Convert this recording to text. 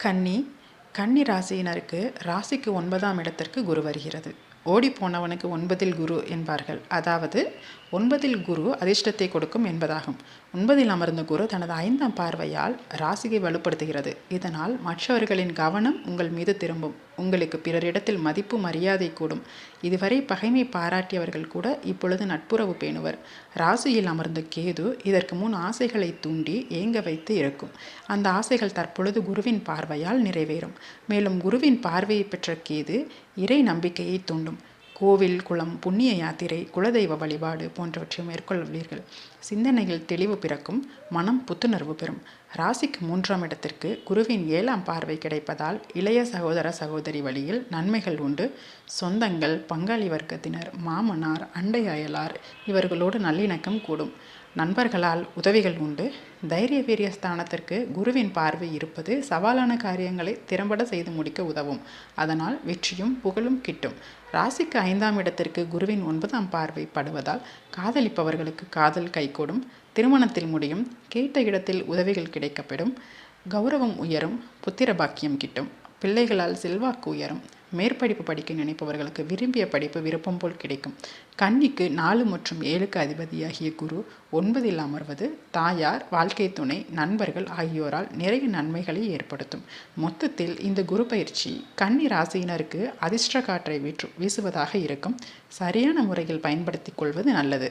கன்னி கன்னி ராசியினருக்கு ராசிக்கு 9ஆம் இடத்திற்கு குரு வருகிறது. ஓடி போனவனுக்கு 9ல் குரு என்பார்கள். அதாவது 9ல் குரு அதிர்ஷ்டத்தை கொடுக்கும் என்பதாகும். 9ல் அமர்ந்த குரு தனது 5ஆம் பார்வையால் ராசியை வலுப்படுத்துகிறது. இதனால் மற்றவர்களின் கவனம் உங்கள் மீது திரும்பும். உங்களுக்கு பிறரிடத்தில் மதிப்பு மரியாதை கூடும். இதுவரை பகைமை பாராட்டியவர்கள் கூட இப்பொழுது நட்புறவு பேணுவர். ராசியில் அமர்ந்த கேது இதற்கு முன் ஆசைகளை தூண்டி ஏங்க வைத்து இருக்கும். அந்த ஆசைகள் தற்பொழுது குருவின் பார்வையால் நிறைவேறும். மேலும் குருவின் பார்வையை பெற்ற கேது இறை நம்பிக்கையை தூண்டும். கோவில், குளம், புண்ணிய யாத்திரை, குலதெய்வ வழிபாடு போன்றவற்றை மேற்கொள்வீர்கள். சிந்தனையில் தெளிவு பிறக்கும். மனம் புத்துணர்வு பெறும். ராசிக்கு 3ஆம் இடத்திற்கு குருவின் 7ஆம் பார்வை கிடைப்பதால் இளைய சகோதர சகோதரி வழியில் நன்மைகள் உண்டு. சொந்தங்கள், பங்காளி வர்க்கத்தினர், மாமனார், அண்டை அயலார் இவர்களோடு நல்லிணக்கம் கூடும். நண்பர்களால் உதவிகள் உண்டு. தைரிய வீரிய ஸ்தானத்திற்கு குருவின் பார்வை இருப்பது சவாலான காரியங்களை திறம்பட செய்து முடிக்க உதவும். அதனால் வெற்றியும் புகழும் கிட்டும். ராசிக்கு 5ஆம் இடத்திற்கு குருவின் 9ஆம் பார்வை படுவதால் காதலிப்பவர்களுக்கு காதல் கைகூடும். திருமணத்தில் முடியும். கேட்ட இடத்தில் உதவிகள் கிடைக்கப்பெறும். கௌரவம் உயரும். புத்திர பாக்கியம் கிட்டும். பிள்ளைகளால் செல்வாக்கு உயரும். மேற்படிப்பு படிக்க நினைப்பவர்களுக்கு விரும்பிய படிப்பு விருப்பம் போல் கிடைக்கும். கன்னிக்கு 4 மற்றும் 7க்கு அதிபதியாகிய குரு 9ல் அமர்வது தாயார், வாழ்க்கை துணை, நண்பர்கள் ஆகியோரால் நிறைய நன்மைகளை ஏற்படுத்தும். மொத்தத்தில் இந்த குரு பயிற்சி கன்னி ராசியினருக்கு அதிர்ஷ்ட காற்றை வீசுவதாக இருக்கும். சரியான முறையில் பயன்படுத்திக் கொள்வது நல்லது.